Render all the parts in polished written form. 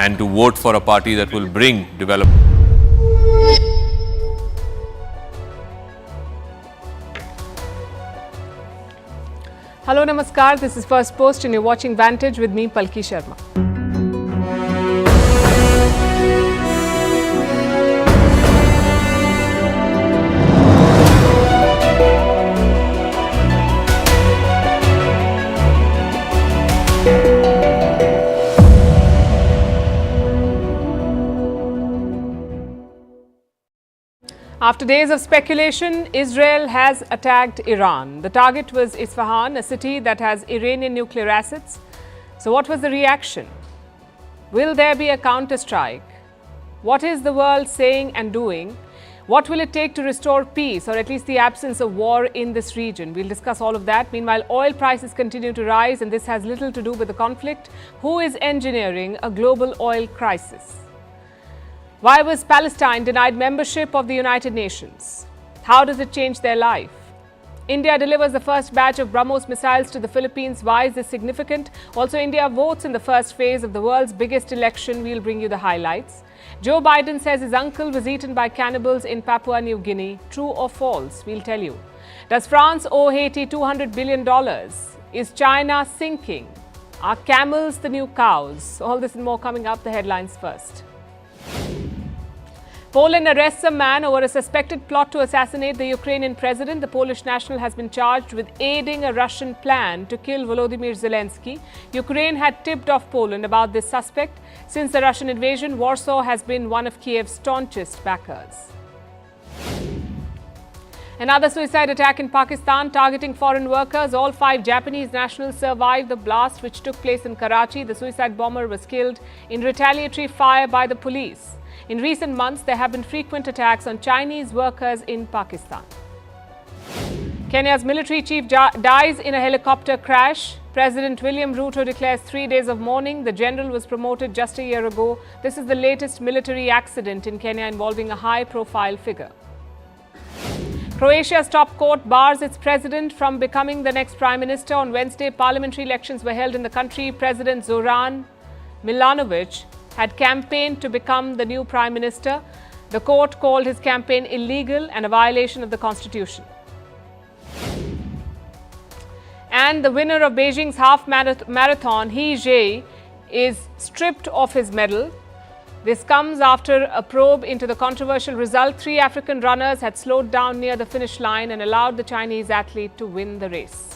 and to vote for a party that will bring development. Hello, Namaskar. This is First Post and you're watching Vantage with me, Palki Sharma. After days of speculation, Israel has attacked Iran. The target was Isfahan, a city that has Iranian nuclear assets. So what was the reaction? Will there be a counterstrike? What is the world saying and doing? What will it take to restore peace, or at least the absence of war in this region? We'll discuss all of that. Meanwhile, oil prices continue to rise, and this has little to do with the conflict. Who is engineering a global oil crisis? Why was Palestine denied membership of the United Nations? How does it change their life? India delivers the first batch of BrahMos missiles to the Philippines. Why is this significant? Also, India votes in the first phase of the world's biggest election. We'll bring you the highlights. Joe Biden says his uncle was eaten by cannibals in Papua New Guinea. True or false? We'll tell you. Does France owe Haiti $200 billion? Is China sinking? Are camels the new cows? All this and more coming up. The headlines first. Poland arrests a man over a suspected plot to assassinate the Ukrainian president. The Polish national has been charged with aiding a Russian plan to kill Volodymyr Zelensky. Ukraine had tipped off Poland about this suspect. Since the Russian invasion, Warsaw has been one of Kiev's staunchest backers. Another suicide attack in Pakistan targeting foreign workers. All 5 Japanese nationals survived the blast which took place in Karachi. The suicide bomber was killed in retaliatory fire by the police. In recent months, there have been frequent attacks on Chinese workers in Pakistan. Kenya's military chief dies in a helicopter crash. President William Ruto declares 3 days of mourning. The general was promoted just a year ago. This is the latest military accident in Kenya involving a high-profile figure. Croatia's top court bars its president from becoming the next prime minister. On Wednesday, parliamentary elections were held in the country. President Zoran Milanovic had campaigned to become the new prime minister. The court called his campaign illegal and a violation of the constitution. And the winner of Beijing's half marathon, He Zhe, is stripped of his medal. This comes after a probe into the controversial result. 3 African runners had slowed down near the finish line and allowed the Chinese athlete to win the race.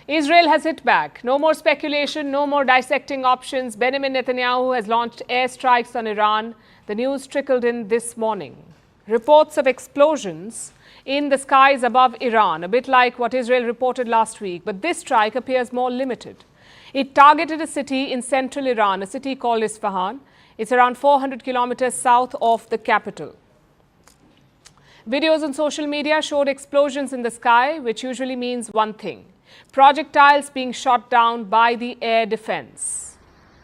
Israel has hit back. No more speculation, no more dissecting options. Benjamin Netanyahu has launched airstrikes on Iran. The news trickled in this morning. Reports of explosions in the skies above Iran, a bit like what Israel reported last week. But this strike appears more limited. It targeted a city in central Iran, a city called Isfahan. It's around 400 kilometers south of the capital. Videos on social media showed explosions in the sky, which usually means one thing: projectiles being shot down by the air defense.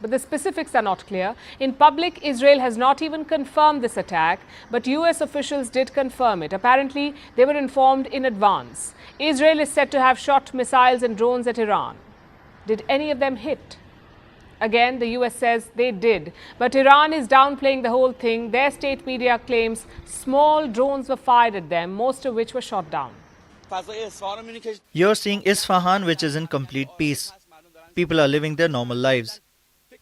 But the specifics are not clear. In public, Israel has not even confirmed this attack, but US officials did confirm it. Apparently, they were informed in advance. Israel is said to have shot missiles and drones at Iran. Did any of them hit? Again, the US says they did, but Iran is downplaying the whole thing. Their state media claims small drones were fired at them, most of which were shot down. You're seeing Isfahan, which is in complete peace. People are living their normal lives.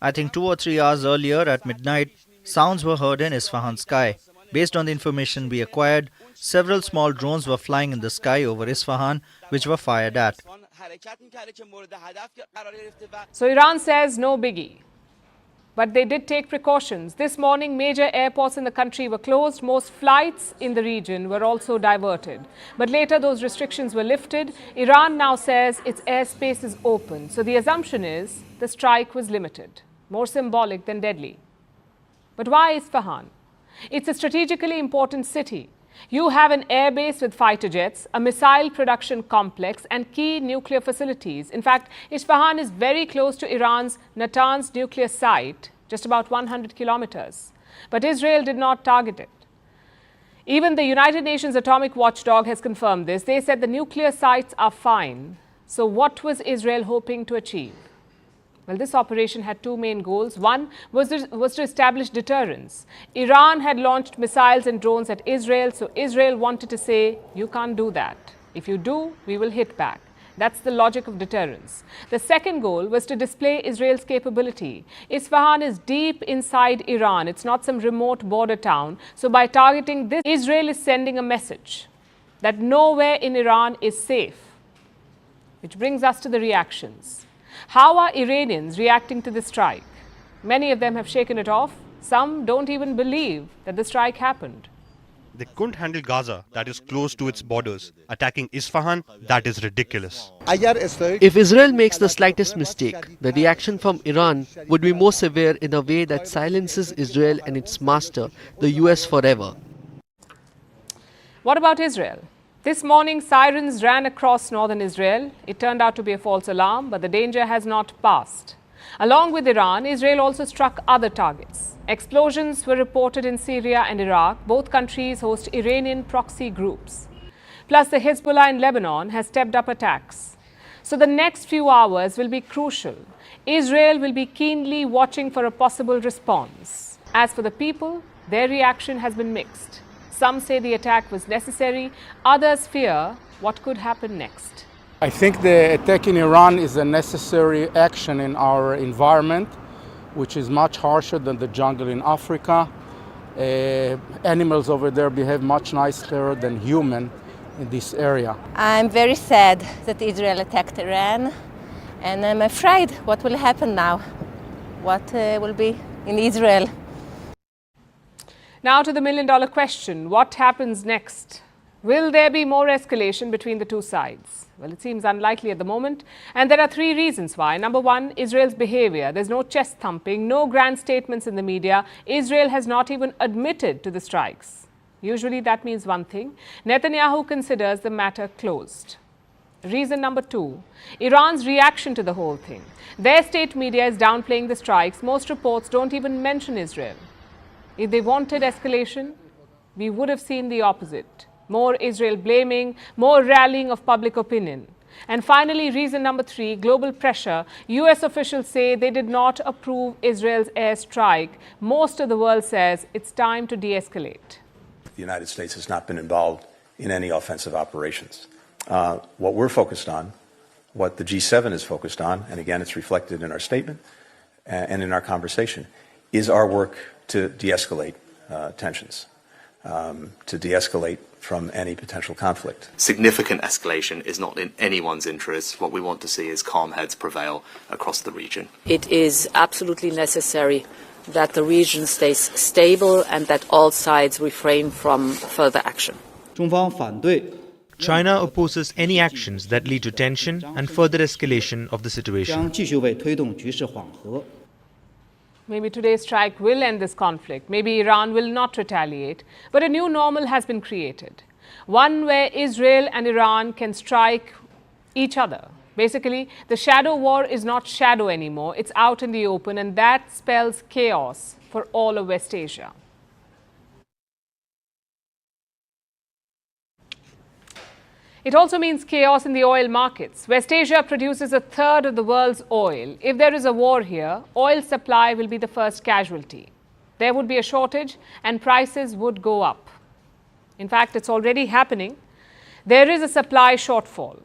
I think 2 or 3 hours earlier at midnight, sounds were heard in Isfahan sky. Based on the information we acquired, several small drones were flying in the sky over Isfahan, which were fired at. So Iran says no biggie. But they did take precautions. This morning, major airports in the country were closed. Most flights in the region were also diverted. But later, those restrictions were lifted. Iran now says its airspace is open. So the assumption is the strike was limited, more symbolic than deadly. But why Isfahan? It's a strategically important city. You have an airbase with fighter jets, a missile production complex, and key nuclear facilities. In fact, Isfahan is very close to Iran's Natanz nuclear site, just about 100 kilometers. But Israel did not target it. Even the United Nations atomic watchdog has confirmed this. They said the nuclear sites are fine. So what was Israel hoping to achieve? Well, this operation had two main goals. One was to establish deterrence. Iran had launched missiles and drones at Israel, so Israel wanted to say, you can't do that. If you do, we will hit back. That's the logic of deterrence. The second goal was to display Israel's capability. Isfahan is deep inside Iran. It's not some remote border town. So by targeting this, Israel is sending a message that nowhere in Iran is safe. Which brings us to the reactions. How are Iranians reacting to this strike? Many of them have shaken it off. Some don't even believe that the strike happened. They couldn't handle Gaza, that is close to its borders. Attacking Isfahan, that is ridiculous. If Israel makes the slightest mistake, the reaction from Iran would be more severe in a way that silences Israel and its master, the US, forever. What about Israel? This morning, sirens ran across northern Israel. It turned out to be a false alarm, but the danger has not passed. Along with Iran, Israel also struck other targets. Explosions were reported in Syria and Iraq. Both countries host Iranian proxy groups. Plus, the Hezbollah in Lebanon has stepped up attacks. So the next few hours will be crucial. Israel will be keenly watching for a possible response. As for the people, their reaction has been mixed. Some say the attack was necessary. Others fear what could happen next. I think the attack in Iran is a necessary action in our environment, which is much harsher than the jungle in Africa. Animals over there behave much nicer than human in this area. I'm very sad that Israel attacked Iran, and I'm afraid what will happen now, what will be in Israel. Now to the million-dollar question, what happens next? Will there be more escalation between the two sides? Well, it seems unlikely at the moment, and there are three reasons why. Number one, Israel's behavior. There's no chest thumping, no grand statements in the media. Israel has not even admitted to the strikes. Usually that means one thing. Netanyahu considers the matter closed. Reason number two, Iran's reaction to the whole thing. Their state media is downplaying the strikes. Most reports don't even mention Israel. If they wanted escalation, we would have seen the opposite. More Israel blaming, more rallying of public opinion. And finally, reason number three, global pressure. US officials say they did not approve Israel's airstrike. Most of the world says it's time to de-escalate. The United States has not been involved in any offensive operations. What we're focused on, what the G7 is focused on, and again, it's reflected in our statement and in our conversation, is our work to de-escalate tensions, to de-escalate from any potential conflict. Significant escalation is not in anyone's interest. What we want to see is calm heads prevail across the region. It is absolutely necessary that the region stays stable and that all sides refrain from further action. China opposes any actions that lead to tension and further escalation of the situation. Maybe today's strike will end this conflict. Maybe Iran will not retaliate. But a new normal has been created. One where Israel and Iran can strike each other. Basically, the shadow war is not shadow anymore. It's out in the open, and that spells chaos for all of West Asia. It also means chaos in the oil markets. West Asia produces a third of the world's oil. If there is a war here, oil supply will be the first casualty. There would be a shortage and prices would go up. In fact, it's already happening. There is a supply shortfall.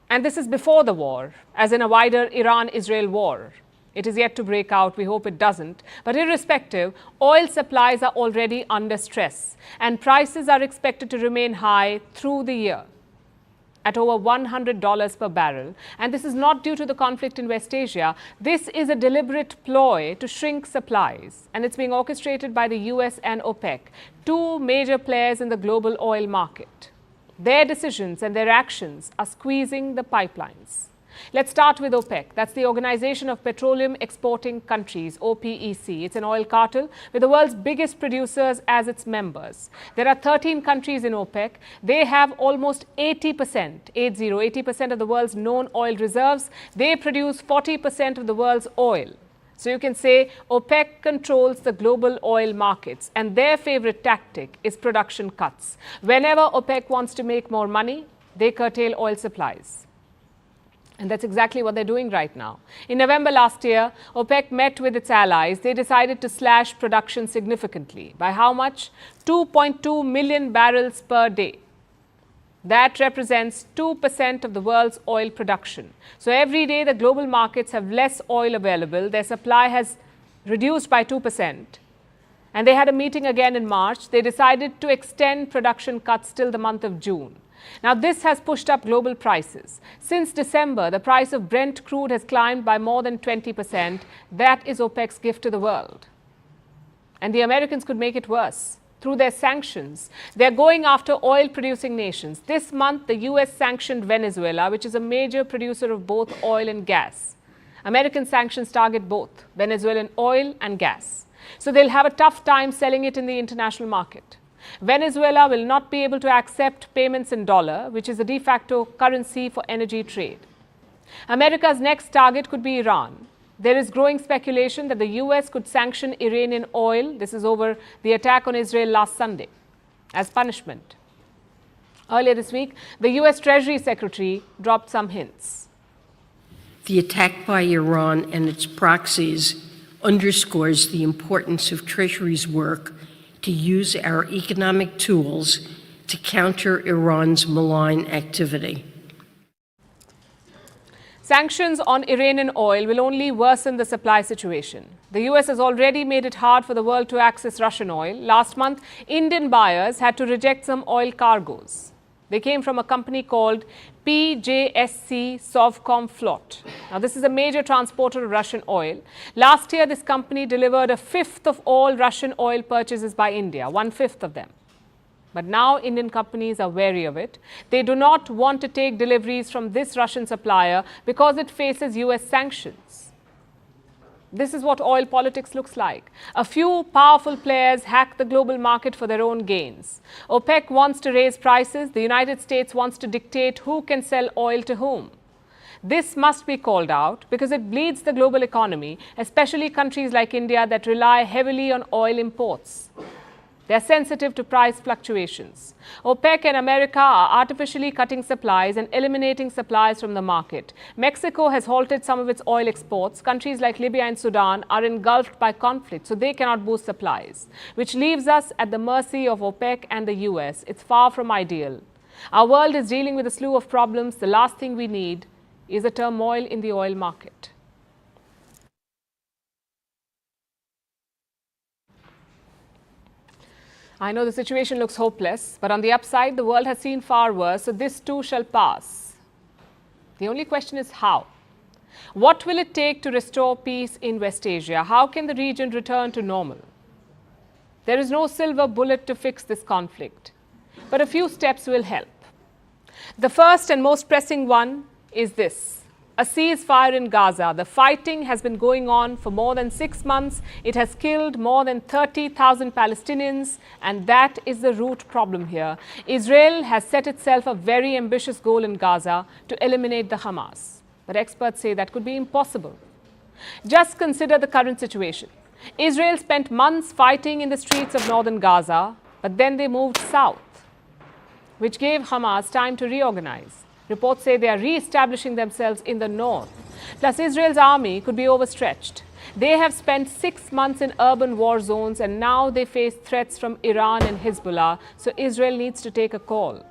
And this is before the war, as in a wider Iran-Israel war. It is yet to break out. We hope it doesn't. But irrespective, oil supplies are already under stress. And prices are expected to remain high through the year, at over $100 per barrel. And this is not due to the conflict in West Asia. This is a deliberate ploy to shrink supplies. And it's being orchestrated by the US and OPEC, two major players in the global oil market. Their decisions and their actions are squeezing the pipelines. Let's start with OPEC. That's the Organization of Petroleum Exporting Countries, OPEC. It's an oil cartel with the world's biggest producers as its members. There are 13 countries in OPEC. They have almost 80% of the world's known oil reserves. They produce 40% of the world's oil. So you can say OPEC controls the global oil markets and their favorite tactic is production cuts. Whenever OPEC wants to make more money, they curtail oil supplies. And that's exactly what they're doing right now. In November last year, OPEC met with its allies. They decided to slash production significantly. By how much? 2.2 million barrels per day. That represents 2% of the world's oil production. So every day the global markets have less oil available. Their supply has reduced by 2%. And they had a meeting again in March. They decided to extend production cuts till the month of June. Now, this has pushed up global prices. Since December, the price of Brent crude has climbed by more than 20%. That is OPEC's gift to the world. And the Americans could make it worse. Through their sanctions, they're going after oil-producing nations. This month, the U.S. sanctioned Venezuela, which is a major producer of both oil and gas. American sanctions target both Venezuelan oil and gas. So they'll have a tough time selling it in the international market. Venezuela will not be able to accept payments in dollar, which is a de facto currency for energy trade. America's next target could be Iran. There is growing speculation that the U.S. could sanction Iranian oil. This is over the attack on Israel last Sunday as punishment. Earlier this week, the U.S. Treasury Secretary dropped some hints. The attack by Iran and its proxies underscores the importance of Treasury's work to use our economic tools to counter Iran's malign activity. Sanctions on Iranian oil will only worsen the supply situation. The U.S. has already made it hard for the world to access Russian oil. Last month, Indian buyers had to reject some oil cargoes. They came from a company called PJSC Sovcom Flot. Now, this is a major transporter of Russian oil. Last year, this company delivered a fifth of all Russian oil purchases by India, 1/5 of them. But now Indian companies are wary of it. They do not want to take deliveries from this Russian supplier because it faces U.S. sanctions. This is what oil politics looks like. A few powerful players hack the global market for their own gains. OPEC wants to raise prices. The United States wants to dictate who can sell oil to whom. This must be called out because it bleeds the global economy, especially countries like India that rely heavily on oil imports. They are sensitive to price fluctuations. OPEC and America are artificially cutting supplies and eliminating supplies from the market. Mexico has halted some of its oil exports. Countries like Libya and Sudan are engulfed by conflict, so they cannot boost supplies, which leaves us at the mercy of OPEC and the US. It's far from ideal. Our world is dealing with a slew of problems. The last thing we need is a turmoil in the oil market. I know the situation looks hopeless, but on the upside, the world has seen far worse, so this too shall pass. The only question is how. What will it take to restore peace in West Asia? How can the region return to normal? There is no silver bullet to fix this conflict, but a few steps will help. The first and most pressing one is this: a ceasefire in Gaza. The fighting has been going on for more than 6 months. It has killed more than 30,000 Palestinians, and that is the root problem here. Israel has set itself a very ambitious goal in Gaza to eliminate the Hamas. But experts say that could be impossible. Just consider the current situation. Israel spent months fighting in the streets of northern Gaza, but then they moved south, which gave Hamas time to reorganize. Reports say they are re-establishing themselves in the north. Plus, Israel's army could be overstretched. They have spent 6 months in urban war zones, and now they face threats from Iran and Hezbollah, so Israel needs to take a call.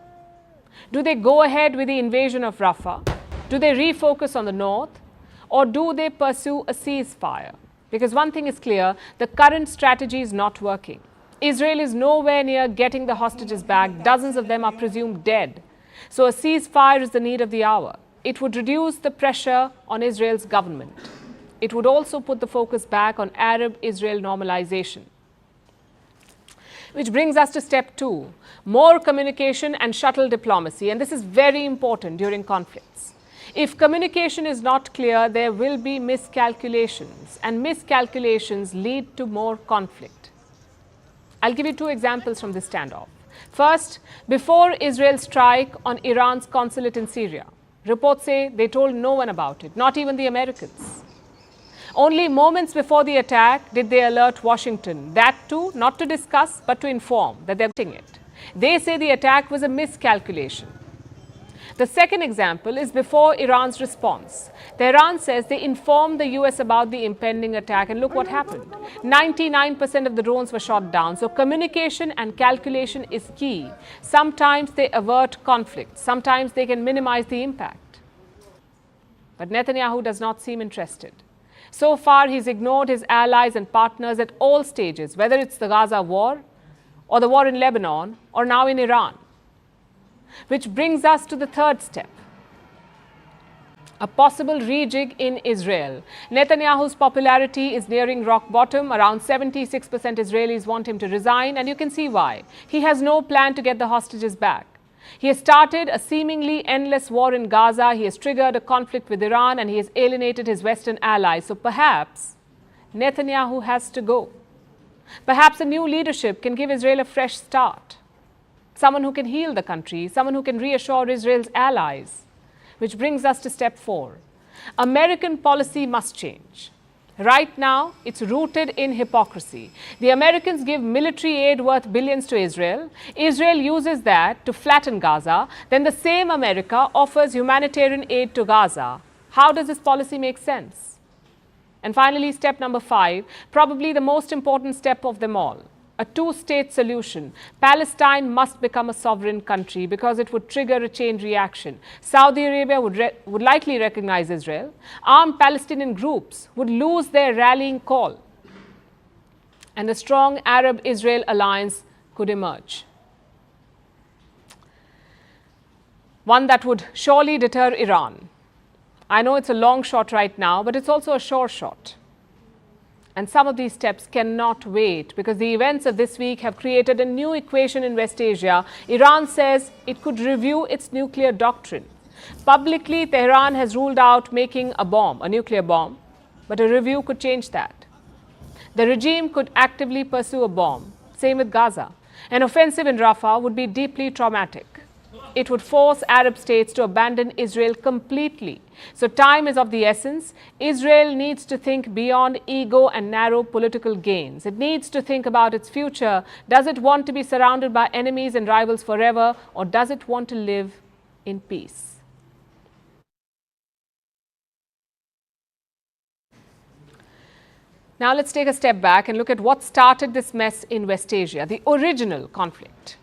Do they go ahead with the invasion of Rafah? Do they refocus on the north? Or do they pursue a ceasefire? Because one thing is clear, the current strategy is not working. Israel is nowhere near getting the hostages back. Dozens of them are presumed dead. So a ceasefire is the need of the hour. It would reduce the pressure on Israel's government. It would also put the focus back on Arab-Israel normalization. Which brings us to step 2, more communication and shuttle diplomacy. And this is very important during conflicts. If communication is not clear, there will be miscalculations, and miscalculations lead to more conflict. I'll give you 2 examples from this standoff. First, before Israel's strike on Iran's consulate in Syria, reports say they told no one about it, not even the Americans. Only moments before the attack did they alert Washington, that too not to discuss but to inform that they're getting it. They say the attack was a miscalculation. The second example is before Iran's response. Tehran says they informed the US about the impending attack, and look what happened. 99% of the drones were shot down. So communication and calculation is key. Sometimes they avert conflict. Sometimes they can minimize the impact. But Netanyahu does not seem interested. So far, he's ignored his allies and partners at all stages, whether it's the Gaza war or the war in Lebanon or now in Iran. Which brings us to the third step, a possible rejig in Israel. Netanyahu's popularity is nearing rock bottom. Around 76% Israelis want him to resign, and you can see why. He has no plan to get the hostages back. He has started a seemingly endless war in Gaza. He has triggered a conflict with Iran, and he has alienated his Western allies. So perhaps Netanyahu has to go. Perhaps a new leadership can give Israel a fresh start. Someone who can heal the country, someone who can reassure Israel's allies. Which brings us to step 4. American policy must change. Right now, it's rooted in hypocrisy. The Americans give military aid worth billions to Israel. Israel uses that to flatten Gaza. Then the same America offers humanitarian aid to Gaza. How does this policy make sense? And finally, step number 5, probably the most important step of them all. A two-state solution. Palestine must become a sovereign country because it would trigger a chain reaction. Saudi Arabia would likely recognize Israel. Armed Palestinian groups would lose their rallying call. And a strong Arab-Israel alliance could emerge. One that would surely deter Iran. I know it's a long shot right now, but it's also a sure shot. And some of these steps cannot wait because the events of this week have created a new equation in West Asia. Iran says it could review its nuclear doctrine. Publicly, Tehran has ruled out making a bomb, a nuclear bomb, but a review could change that. The regime could actively pursue a bomb. Same with Gaza. An offensive in Rafah would be deeply traumatic. It would force Arab states to abandon Israel completely. So time is of the essence. Israel needs to think beyond ego and narrow political gains. It needs to think about its future. Does it want to be surrounded by enemies and rivals forever, or does it want to live in peace? Now let's take a step back and look at what started this mess in West Asia, the original conflict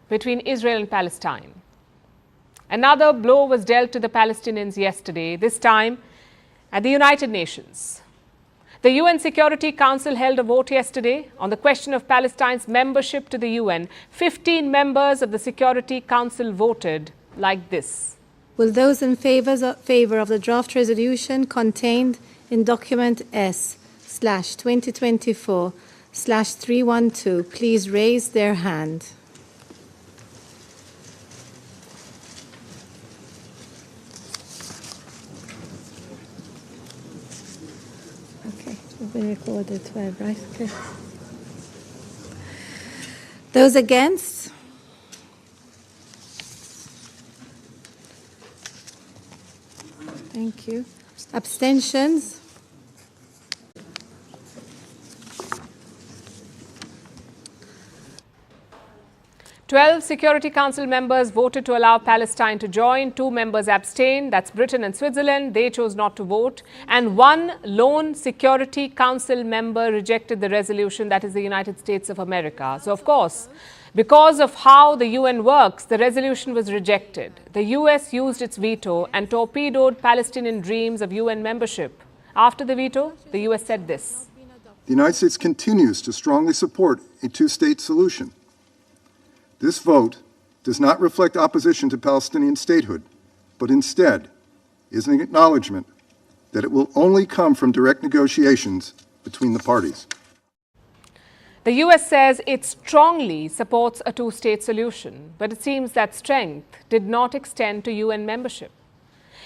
between Israel and Palestine. Another blow was dealt to the Palestinians yesterday, this time at the United Nations. The UN Security Council held a vote yesterday on the question of Palestine's membership to the UN. 15 members of the Security Council voted like this. Will those in favor of the draft resolution contained in document S/2024/312 please raise their hand? Been recorded 12, right? Okay. Those against? Thank you. Abstentions? Twelve Security Council members voted to allow Palestine to join. 2 members abstained. That's Britain and Switzerland. They chose not to vote. And 1 lone Security Council member rejected the resolution. That is the United States of America. So, of course, because of how the UN works, the resolution was rejected. The US used its veto and torpedoed Palestinian dreams of UN membership. After the veto, the US said this. The United States continues to strongly support a two-state solution. This vote does not reflect opposition to Palestinian statehood, but instead is an acknowledgement that it will only come from direct negotiations between the parties. The US says it strongly supports a two-state solution, but it seems that strength did not extend to UN membership.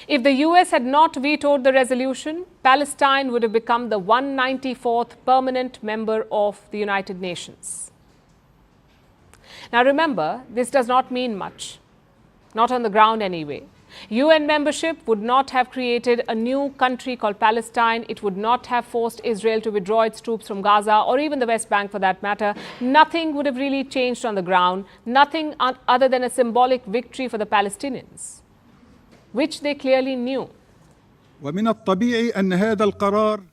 If the US had not vetoed the resolution, Palestine would have become the 194th permanent member of the United Nations. Now remember, this does not mean much, not on the ground anyway. UN membership would not have created a new country called Palestine. It would not have forced Israel to withdraw its troops from Gaza or even the West Bank for that matter. Nothing would have really changed on the ground. Nothing other than a symbolic victory for the Palestinians, which they clearly knew.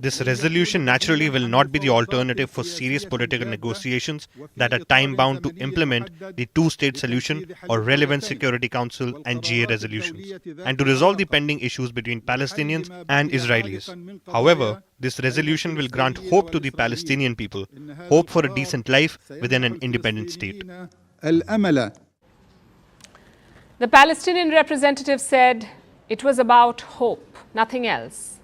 This resolution naturally will not be the alternative for serious political negotiations that are time-bound to implement the two-state solution or relevant Security Council and GA resolutions, and to resolve the pending issues between Palestinians and Israelis. However, this resolution will grant hope to the Palestinian people, hope for a decent life within an independent state. The Palestinian representative said it was about hope, nothing else.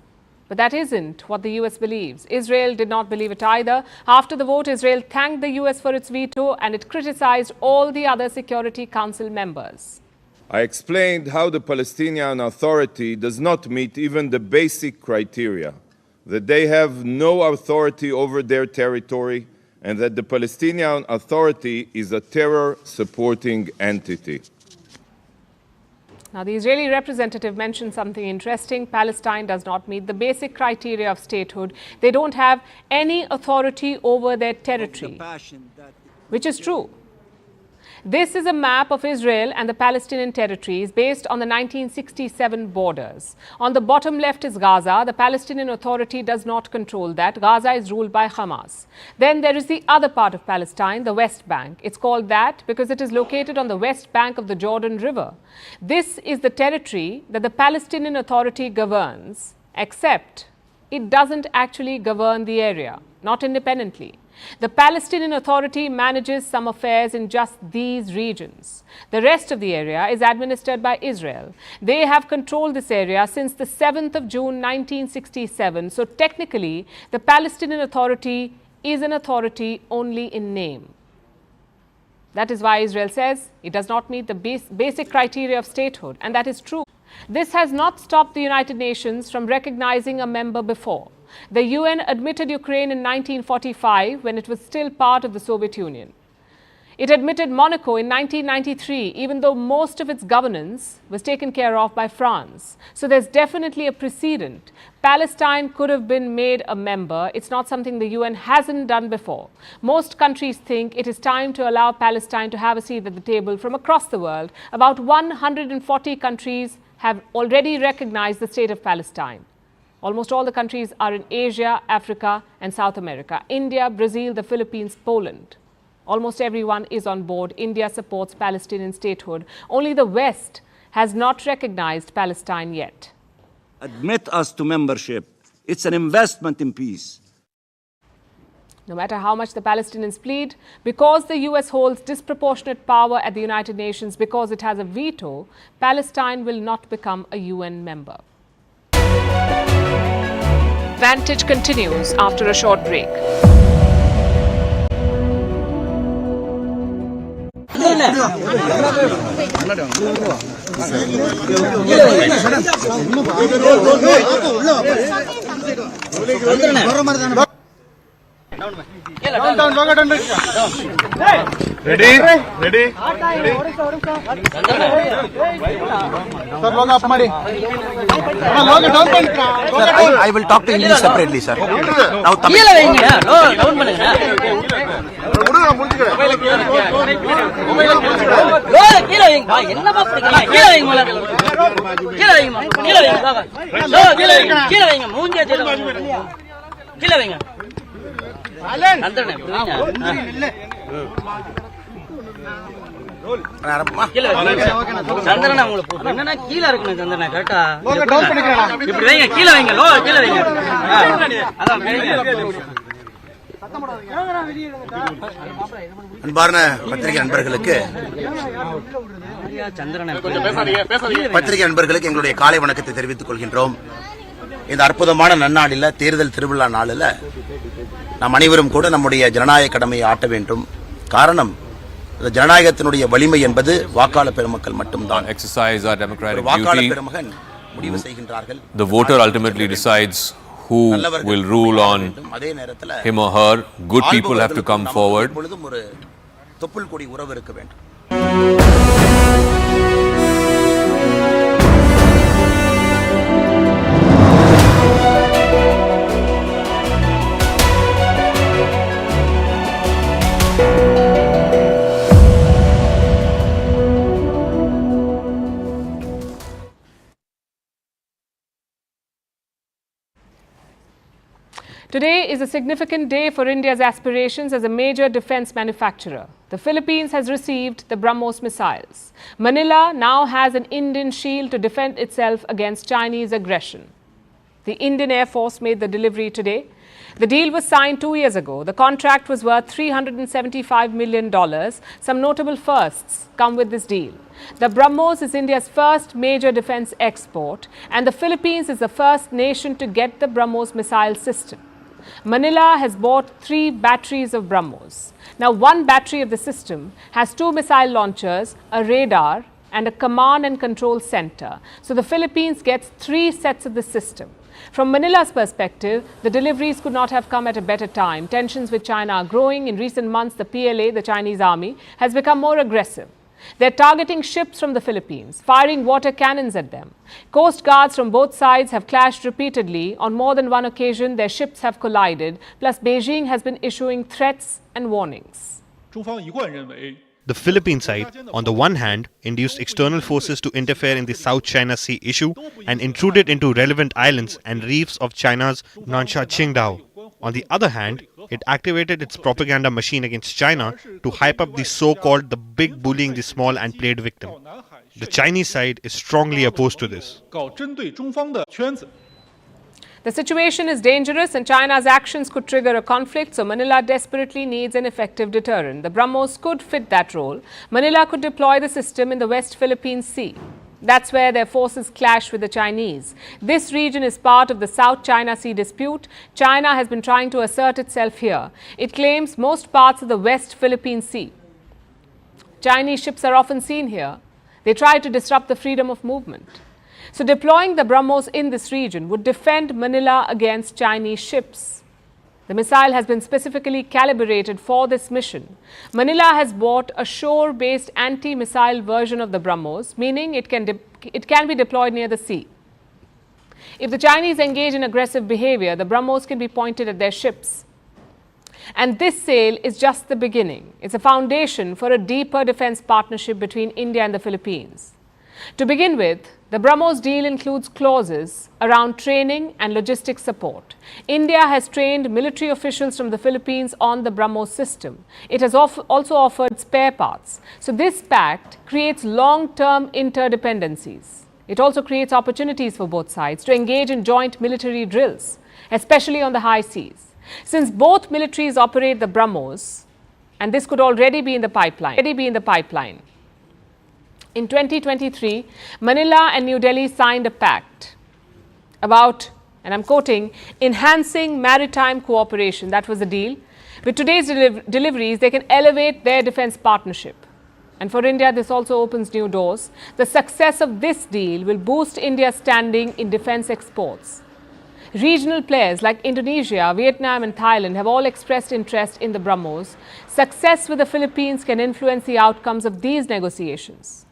But that isn't what the US believes. Israel did not believe it either. After the vote, Israel thanked the US for its veto and it criticized all the other Security Council members. I explained how the Palestinian Authority does not meet even the basic criteria, that they have no authority over their territory, and that the Palestinian Authority is a terror-supporting entity. Now, the Israeli representative mentioned something interesting. Palestine does not meet the basic criteria of statehood. They don't have any authority over their territory, which is true. This is a map of Israel and the Palestinian territories based on the 1967 borders. On the bottom left is Gaza. The Palestinian Authority does not control that. Gaza is ruled by Hamas. Then there is the other part of Palestine, the West Bank. It's called that because it is located on the west bank of the Jordan River. This is the territory that the Palestinian Authority governs, except it doesn't actually govern the area, not independently. The Palestinian Authority manages some affairs in just these regions. The rest of the area is administered by Israel. They have controlled this area since the 7th of June 1967. So technically, the Palestinian Authority is an authority only in name. That is why Israel says it does not meet the basic criteria of statehood, and that is true. This has not stopped the United Nations from recognizing a member before. The UN admitted Ukraine in 1945 when it was still part of the Soviet Union. It admitted Monaco in 1993, even though most of its governance was taken care of by France. So there's definitely a precedent. Palestine could have been made a member. It's not something the UN hasn't done before. Most countries think it is time to allow Palestine to have a seat at the table from across the world. About 140 countries have already recognized the state of Palestine. Almost all the countries are in Asia, Africa, and South America. India, Brazil, the Philippines, Poland. Almost everyone is on board. India supports Palestinian statehood. Only the West has not recognized Palestine yet. Admit us to membership. It's an investment in peace. No matter how much the Palestinians plead, because the US holds disproportionate power at the United Nations, because it has a veto, Palestine will not become a UN member. Vantage continues after a short break. Ready? I will talk to English separately, sir. Now, சந்திரனா உங்களுக்கு என்னன்னா கீழ இருக்கணும் சந்திரனா கரெக்டா இப்படி வைங்க கீழ வைங்க low கீழ வைங்க அதான் அன்பார்ந்த பத்திரிகை நண்பர்களுக்கு எங்களுடைய காலை வணக்கத்தை தெரிவித்துக் கொள்கின்றோம். இந்த அற்புதமான நன்னாளில், தேர்தல் திருவிழா நாளில் நாம் அனைவரும் கூட நம்முடைய ஜனநாயக கடமையை ஆட்ட வேண்டும். காரணம், ஜனநாயகத்தினுடைய வலிமை என்பது வாக்காளர் பெருமக்கள் மட்டும்தான். Exercise our democratic வாக்காளர் duty. பெருமகன் முடிவு செய்கின்றார்கள். The voter ultimately decides who will rule on him or her. Good people have to come forward. எப்பொழுதும் ஒரு தொப்புள் கொடி உறவு இருக்க வேண்டும். Today is a significant day for India's aspirations as a major defense manufacturer. The Philippines has received the BrahMos missiles. Manila now has an Indian shield to defend itself against Chinese aggression. The Indian Air Force made the delivery today. The deal was signed 2 years ago. The contract was worth $375 million. Some notable firsts come with this deal. The BrahMos is India's first major defense export, and the Philippines is the first nation to get the BrahMos missile system. Manila has bought 3 batteries of BrahMos. Now, one battery of the system has 2 missile launchers, a radar, and a command and control center. So the Philippines gets 3 sets of the system. From Manila's perspective, the deliveries could not have come at a better time. Tensions with China are growing. In recent months, the PLA, the Chinese army, has become more aggressive. They're targeting ships from the Philippines, firing water cannons at them. Coast guards from both sides have clashed repeatedly. On more than one occasion, their ships have collided. Plus, Beijing has been issuing threats and warnings. The Philippine side, on the one hand, induced external forces to interfere in the South China Sea issue and intruded into relevant islands and reefs of China's Nansha Qingdao. On the other hand, it activated its propaganda machine against China to hype up the so-called the big bullying the small and played victim. The Chinese side is strongly opposed to this. The situation is dangerous and China's actions could trigger a conflict, so Manila desperately needs an effective deterrent. The BrahMos could fit that role. Manila could deploy the system in the West Philippine Sea. That's where their forces clash with the Chinese. This region is part of the South China Sea dispute. China has been trying to assert itself here. It claims most parts of the West Philippine Sea. Chinese ships are often seen here. They try to disrupt the freedom of movement. So deploying the BrahMos in this region would defend Manila against Chinese ships. The missile has been specifically calibrated for this mission. Manila has bought a shore-based anti-missile version of the BrahMos, meaning it can be deployed near the sea. If the Chinese engage in aggressive behavior, the BrahMos can be pointed at their ships. And this sale is just the beginning. It's a foundation for a deeper defense partnership between India and the Philippines. To begin with, the BrahMos deal includes clauses around training and logistics support. India has trained military officials from the Philippines on the BrahMos system. It has also offered spare parts. So this pact creates long-term interdependencies. It also creates opportunities for both sides to engage in joint military drills, especially on the high seas. Since both militaries operate the BrahMos, and this could already be in the pipeline. In 2023, Manila and New Delhi signed a pact about, and I'm quoting, enhancing maritime cooperation. That was the deal. With today's deliveries, they can elevate their defense partnership. And for India, this also opens new doors. The success of this deal will boost India's standing in defense exports. Regional players like Indonesia, Vietnam and Thailand have all expressed interest in the BrahMos. Success with the Philippines can influence the outcomes of these negotiations.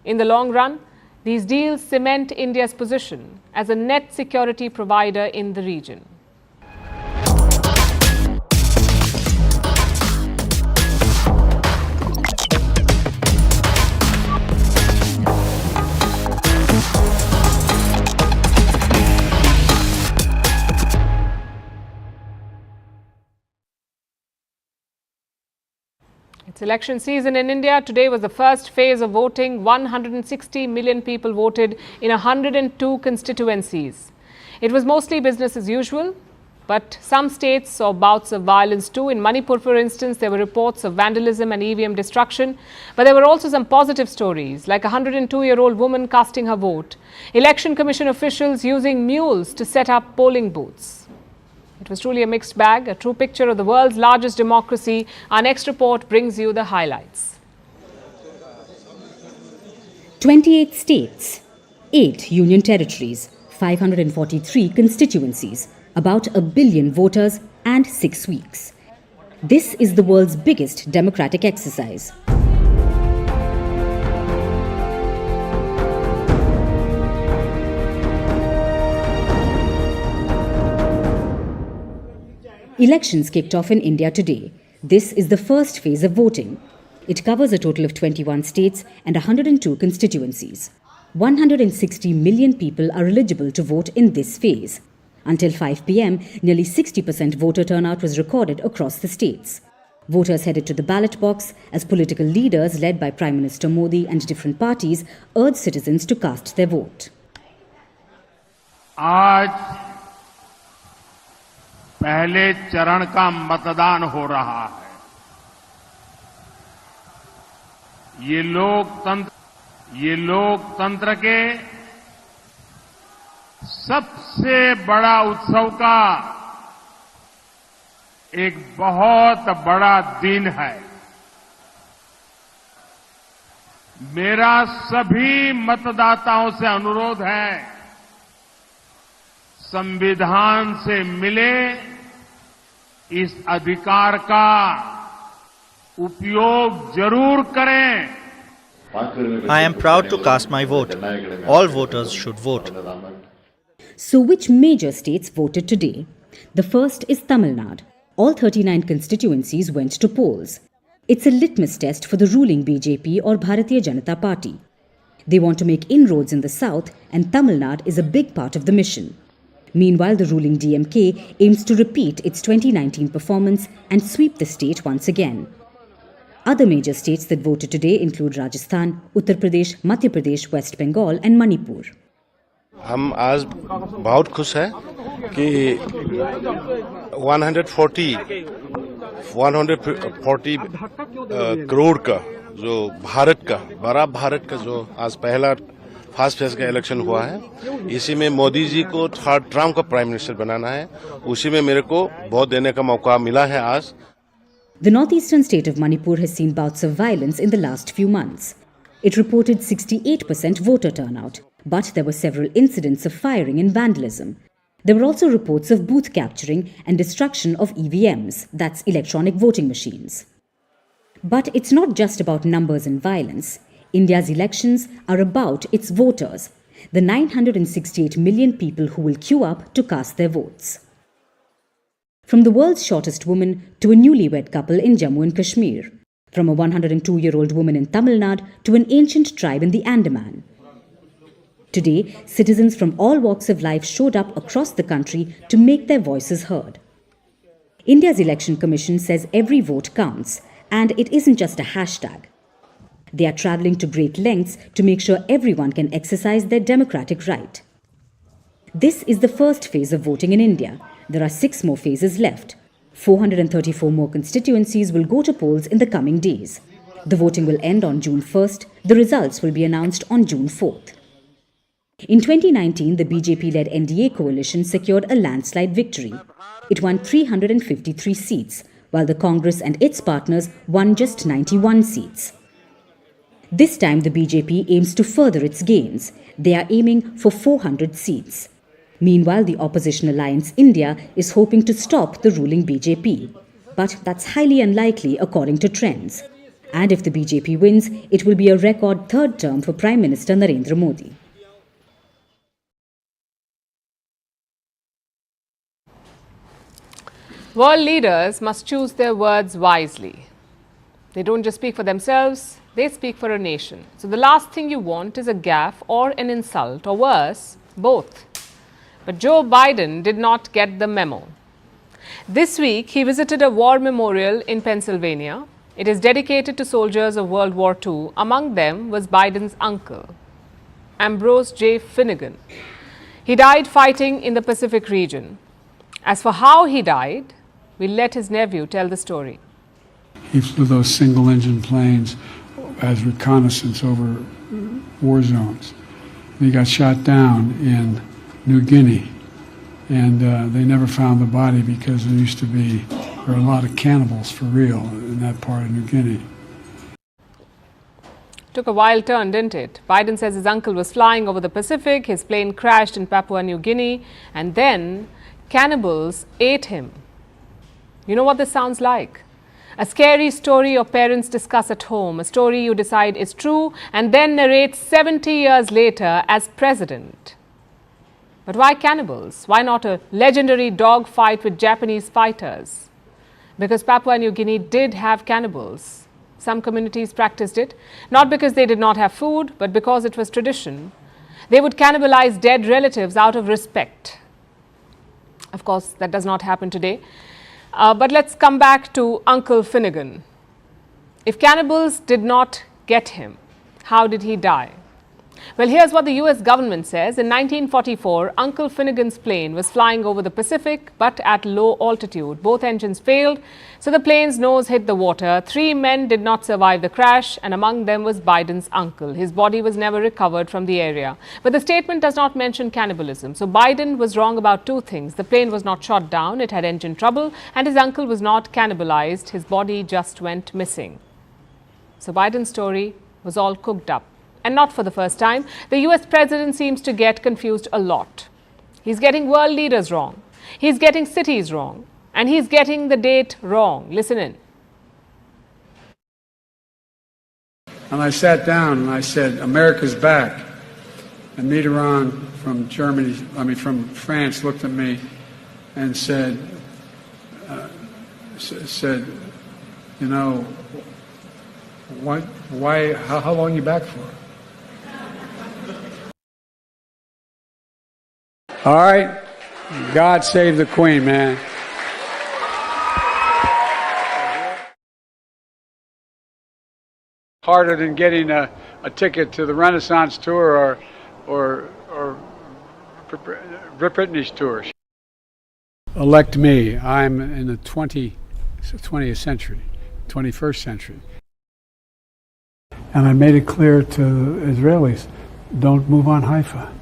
In the long run, these deals cement India's position as a net security provider in the region. It's election season in India. Today was the first phase of voting. 160 million people voted in 102 constituencies. It was mostly business as usual, but some states saw bouts of violence too. In Manipur, for instance, there were reports of vandalism and EVM destruction, but there were also some positive stories, like a 102-year-old woman casting her vote, Election Commission officials using mules to set up polling booths. It was truly a mixed bag, a true picture of the world's largest democracy. Our next report brings you the highlights. 28 states, 8 union territories, 543 constituencies, about 1 billion voters and 6 weeks. This is the world's biggest democratic exercise. Elections kicked off in India today. This is the first phase of voting. It covers a total of 21 states and 102 constituencies. 160 million people are eligible to vote in this phase. Until 5 p.m., nearly 60% voter turnout was recorded across the states. Voters headed to the ballot box as political leaders led by Prime Minister Modi and different parties urged citizens to cast their vote. आज पहले चरण का मतदान हो रहा है। ये लोकतंत्र के सबसे बड़ा उत्सव का एक बहुत बड़ा दिन है। मेरा सभी मतदाताओं से अनुरोध है, संविधान से मिले इस अधिकार का उपयोग जरूर करें। I am proud to cast my vote. All voters should vote. So which major states voted today? The first is Tamil Nadu. All 39 constituencies went to polls. It's a litmus test for the ruling BJP or Bharatiya Janata Party. They want to make inroads in the south, and Tamil Nadu is a big part of the mission. Meanwhile, the ruling DMK aims to repeat its 2019 performance and sweep the state once again. Other major states that voted today include Rajasthan, Uttar Pradesh, Madhya Pradesh, West Bengal and Manipur. हम आज बहुत खुश हैं कि 140 करोड़ का जो भारत का जो आज पहला फर्स्ट फेज का इलेक्शन हुआ है, इसी में मोदी जी को थर्ड टर्म का प्राइम मिनिस्टर बनाना है, उसी में मेरे को वोट देने का मौका मिला है आज। The northeastern state of Manipur has seen bouts of violence in the last few months. It reported 68% voter turnout, but there were several incidents of firing and vandalism. There were also reports of booth capturing and destruction of EVMs, that's electronic voting machines. But it's not just about numbers and violence. India's elections are about its voters, the 968 million people who will queue up to cast their votes. From the world's shortest woman to a newlywed couple in Jammu and Kashmir, from a 102-year-old woman in Tamil Nadu to an ancient tribe in the Andaman. Today, citizens from all walks of life showed up across the country to make their voices heard. India's Election Commission says every vote counts, and it isn't just a hashtag. They are travelling to great lengths to make sure everyone can exercise their democratic right. This is the first phase of voting in India. There are 6 more phases left. 434 more constituencies will go to polls in the coming days. The voting will end on June 1st. The results will be announced on June 4th. In 2019, the BJP-led NDA coalition secured a landslide victory. It won 353 seats, while the Congress and its partners won just 91 seats. This time, the BJP aims to further its gains. They are aiming for 400 seats. Meanwhile, the opposition alliance India is hoping to stop the ruling BJP. But that's highly unlikely according to trends. And if the BJP wins, it will be a record third term for Prime Minister Narendra Modi. World leaders must choose their words wisely. They don't just speak for themselves, they speak for a nation. So the last thing you want is a gaffe or an insult, or worse, both. But Joe Biden did not get the memo. This week, he visited a war memorial in Pennsylvania. It is dedicated to soldiers of World War II. Among them was Biden's uncle, Ambrose J. Finnegan. He died fighting in the Pacific region. As for how he died, we'll let his nephew tell the story. He flew those single-engine planes as reconnaissance over war zones. He got shot down in New Guinea, and they never found the body because there were a lot of cannibals for real in that part of New Guinea. Took a wild turn, didn't it? Biden says his uncle was flying over the Pacific, his plane crashed in Papua New Guinea, and then cannibals ate him. You know what this sounds like? A scary story your parents discuss at home, a story you decide is true and then narrate 70 years later as president. But why cannibals? Why not a legendary dog fight with Japanese fighters? Because Papua New Guinea did have cannibals. Some communities practiced it, not because they did not have food, but because it was tradition. They would cannibalize dead relatives out of respect. Of course, that does not happen today. But let's come back to Uncle Finnegan. If cannibals did not get him, how did he die? Well, here's what the US government says. In 1944, Uncle Finnegan's plane was flying over the Pacific, but at low altitude. Both engines failed, so the plane's nose hit the water. 3 men did not survive the crash, and among them was Biden's uncle. His body was never recovered from the area. But the statement does not mention cannibalism. So Biden was wrong about 2 things. The plane was not shot down, it had engine trouble, and his uncle was not cannibalized. His body just went missing. So Biden's story was all cooked up. And not for the first time. The US president seems to get confused a lot. He's getting world leaders wrong. He's getting cities wrong. And he's getting the date wrong. Listen in. And I sat down and I said, America's back. And Mitterrand from France looked at me and said, you know, why, how long are you back for? All right, God save the Queen, man. Harder than getting a ticket to the Renaissance tour or Britney's tour. Elect me. I'm in the 20th century, 21st century. And I made it clear to Israelis, don't move on Haifa.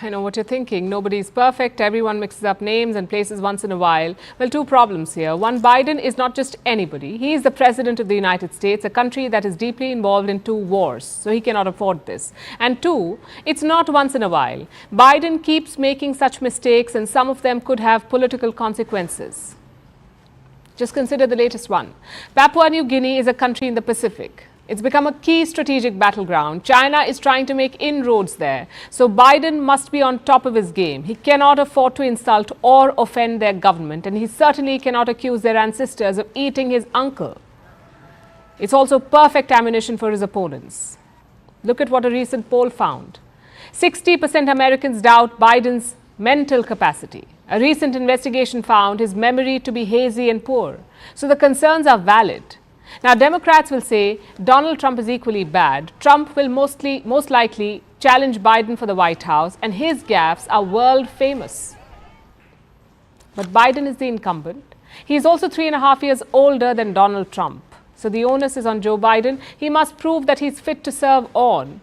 I know what you're thinking. Nobody's perfect. Everyone mixes up names and places once in a while. Well, 2 problems here. One, Biden is not just anybody. He is the president of the United States, a country that is deeply involved in 2 wars. So he cannot afford this. And 2, it's not once in a while. Biden keeps making such mistakes, and some of them could have political consequences. Just consider the latest one. Papua New Guinea is a country in the Pacific. It's become a key strategic battleground. China is trying to make inroads there. So Biden must be on top of his game. He cannot afford to insult or offend their government. And he certainly cannot accuse their ancestors of eating his uncle. It's also perfect ammunition for his opponents. Look at what a recent poll found. 60% Americans doubt Biden's mental capacity. A recent investigation found his memory to be hazy and poor. So the concerns are valid. Now, Democrats will say Donald Trump is equally bad. Trump will most likely challenge Biden for the White House, and his gaffes are world famous. But Biden is the incumbent. He is also 3.5 years older than Donald Trump. So the onus is on Joe Biden. He must prove that he's fit to serve on.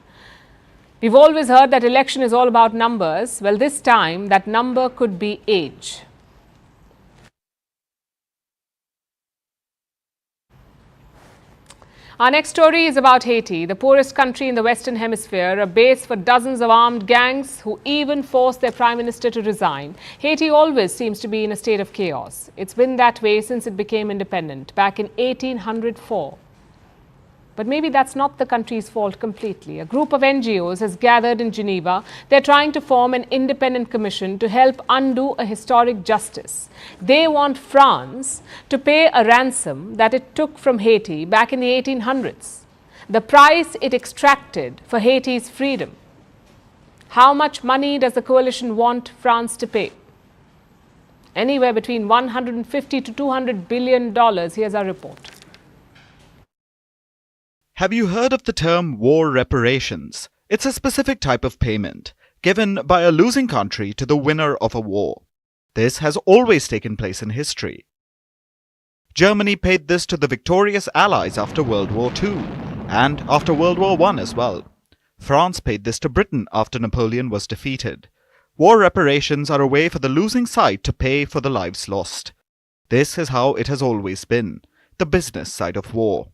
We've always heard that election is all about numbers. Well, this time that number could be age. Our next story is about Haiti, the poorest country in the Western Hemisphere, a base for dozens of armed gangs who even forced their prime minister to resign. Haiti always seems to be in a state of chaos. It's been that way since it became independent, back in 1804. But maybe that's not the country's fault completely. A group of NGOs has gathered in Geneva. They're trying to form an independent commission to help undo a historic justice. They want France to pay a ransom that it took from Haiti back in the 1800s. The price it extracted for Haiti's freedom. How much money does the coalition want France to pay? Anywhere between $150 to $200 billion. Here's our report. Have you heard of the term war reparations? It's a specific type of payment given by a losing country to the winner of a war. This has always taken place in history. Germany paid this to the victorious Allies after World War II and after World War I as well. France paid this to Britain after Napoleon was defeated. War reparations are a way for the losing side to pay for the lives lost. This is how it has always been, the business side of war.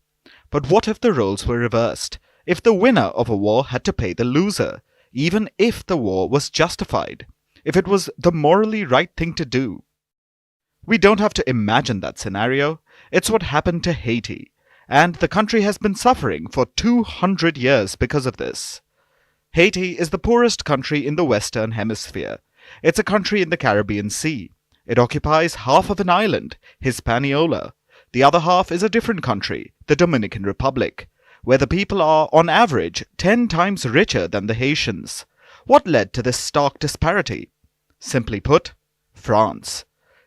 But what if the roles were reversed? If the winner of a war had to pay the loser, even if the war was justified, if it was the morally right thing to do? We don't have to imagine that scenario. It's what happened to Haiti, and the country has been suffering for 200 years because of this. Haiti is the poorest country in the Western Hemisphere. It's a country in the Caribbean Sea. It occupies half of an island, Hispaniola. The other half is a different country, the Dominican Republic. where the people are, on average, 10 times richer than the Haitians. What led to this stark disparity? Simply put, France.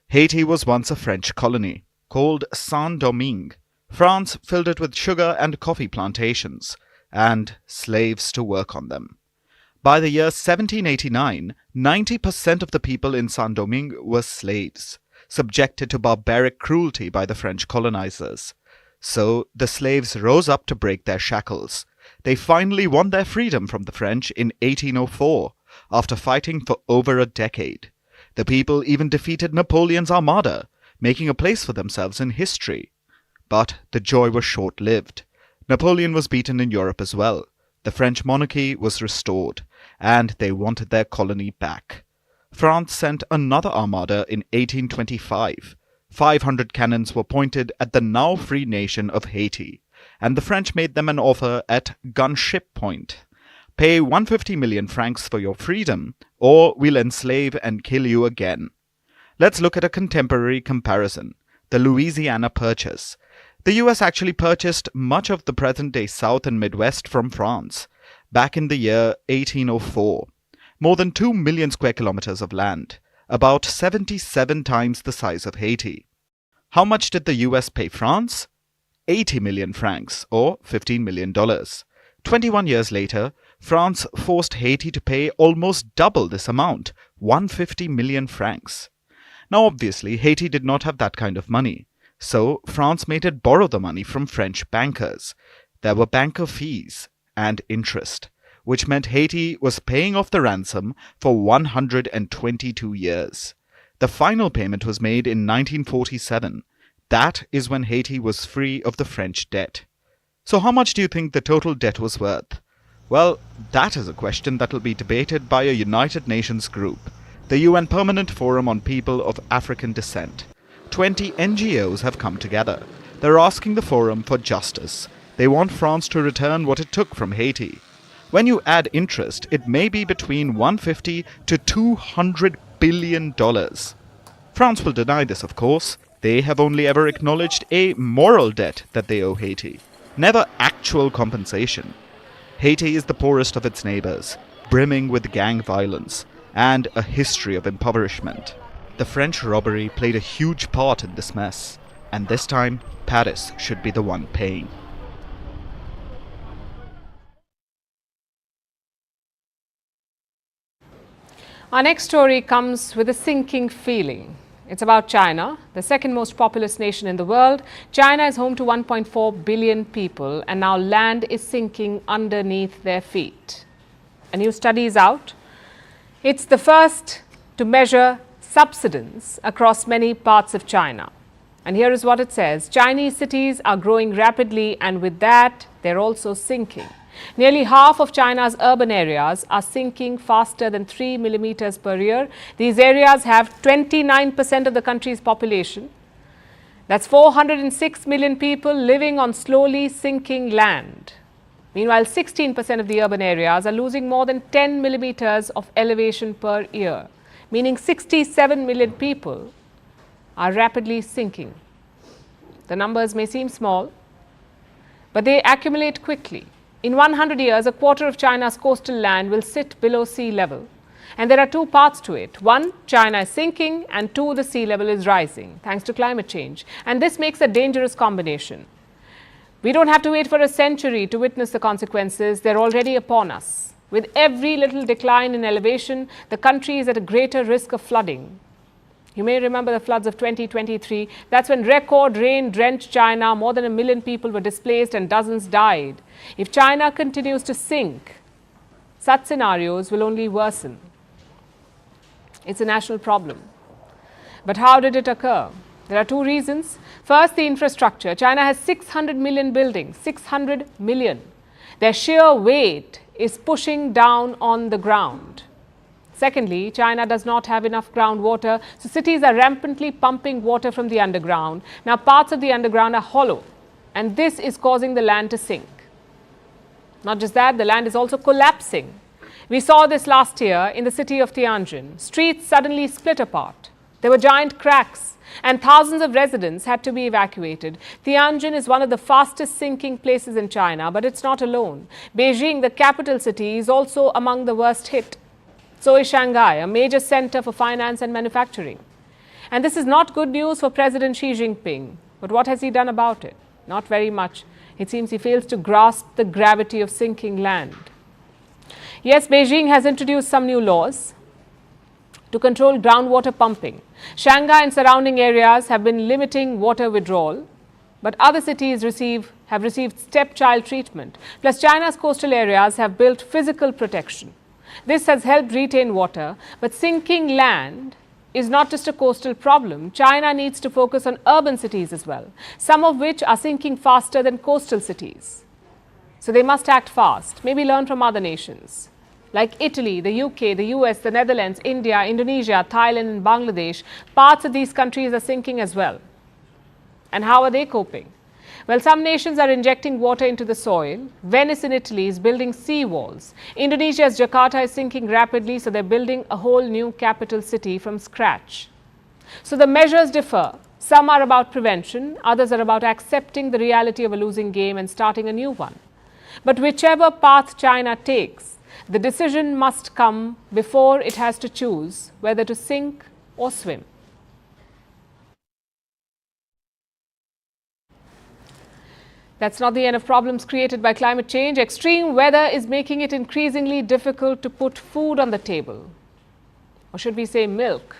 Haiti was once a French colony, called Saint-Domingue. France filled it with sugar and coffee plantations, and slaves to work on them. By the year 1789, 90% of the people in Saint-Domingue were slaves, subjected to barbaric cruelty by the French colonizers. So the slaves rose up to break their shackles. They finally won their freedom from the French in 1804, after fighting for over a decade. The people even defeated Napoleon's armada, making a place for themselves in history. But the joy was short-lived. Napoleon was beaten in Europe as well. The French monarchy was restored, and they wanted their colony back. France sent another armada in 1825. 500 cannons were pointed at the now free nation of Haiti, and the French made them an offer at gunship point. Pay 150 million francs for your freedom, or we'll enslave and kill you again. Let's look at a contemporary comparison, the Louisiana Purchase. The US actually purchased much of the present-day South and Midwest from France back in the year 1804. More than 2 million square kilometers of land, about 77 times the size of Haiti. How much did the US pay France? 80 million francs, or $15 million. 21 years later, France forced Haiti to pay almost double this amount, 150 million francs. Now obviously, Haiti did not have that kind of money. So France made it borrow the money from French bankers. There were banker fees and interest, which meant Haiti was paying off the ransom for 122 years. The final payment was made in 1947. That is when Haiti was free of the French debt. So how much do you think the total debt was worth? Well, that is a question that will be debated by a United Nations group, the UN Permanent Forum on People of African Descent. 20 NGOs have come together. They're asking the forum for justice. They want France to return what it took from Haiti. When you add interest, it may be between $150 to $200 billion. France will deny this, of course. They have only ever acknowledged a moral debt that they owe Haiti, never actual compensation. Haiti is the poorest of its neighbors, brimming with gang violence and a history of impoverishment. The French robbery played a huge part in this mess, and this time, Paris should be the one paying. Our next story comes with a sinking feeling. It's about China, the second most populous nation in the world. China is home to 1.4 billion people, and now land is sinking underneath their feet. A new study is out. It's the first to measure subsidence across many parts of China. And here is what it says. Chinese cities are growing rapidly, and with that, they're also sinking. Nearly half of China's urban areas are sinking faster than 3 millimeters per year. These areas have 29% of the country's population. That's 406 million people living on slowly sinking land. Meanwhile, 16% of the urban areas are losing more than 10 millimeters of elevation per year, meaning 67 million people are rapidly sinking. The numbers may seem small, but they accumulate quickly. In 100 years, a quarter of China's coastal land will sit below sea level. And there are two parts to it. One, China is sinking, and two, the sea level is rising, thanks to climate change. And this makes a dangerous combination. We don't have to wait for a century to witness the consequences. They're already upon us. With every little decline in elevation, the country is at a greater risk of flooding. You may remember the floods of 2023. That's when record rain drenched China. More than 1 million people were displaced and dozens died. If China continues to sink, such scenarios will only worsen. It's a national problem. But how did it occur? There are two reasons. First, the infrastructure. China has 600 million buildings, 600 million. Their sheer weight is pushing down on the ground. Secondly, China does not have enough groundwater, so cities are rampantly pumping water from the underground. Now, parts of the underground are hollow, and this is causing the land to sink. Not just that, the land is also collapsing. We saw this last year in the city of Tianjin. Streets suddenly split apart. There were giant cracks, and thousands of residents had to be evacuated. Tianjin is one of the fastest sinking places in China, but it's not alone. Beijing, the capital city, is also among the worst hit. So is Shanghai, a major center for finance and manufacturing. And this is not good news for President Xi Jinping. But what has he done about it? Not very much. It seems he fails to grasp the gravity of sinking land. Yes, Beijing has introduced some new laws to control groundwater pumping. Shanghai and surrounding areas have been limiting water withdrawal, but other cities have received stepchild treatment. Plus, China's coastal areas have built physical protection. This has helped retain water, but sinking land is not just a coastal problem. China needs to focus on urban cities as well, some of which are sinking faster than coastal cities. So they must act fast, maybe learn from other nations like Italy, the UK, the US, the Netherlands, India, Indonesia, Thailand and Bangladesh. Parts of these countries are sinking as well. And how are they coping? Well, some nations are injecting water into the soil. Venice in Italy is building sea walls. Indonesia's Jakarta is sinking rapidly, so they're building a whole new capital city from scratch. So the measures differ. Some are about prevention, others are about accepting the reality of a losing game and starting a new one. But whichever path China takes, the decision must come before it has to choose whether to sink or swim. That's not the end of problems created by climate change. Extreme weather is making it increasingly difficult to put food on the table. Or should we say milk?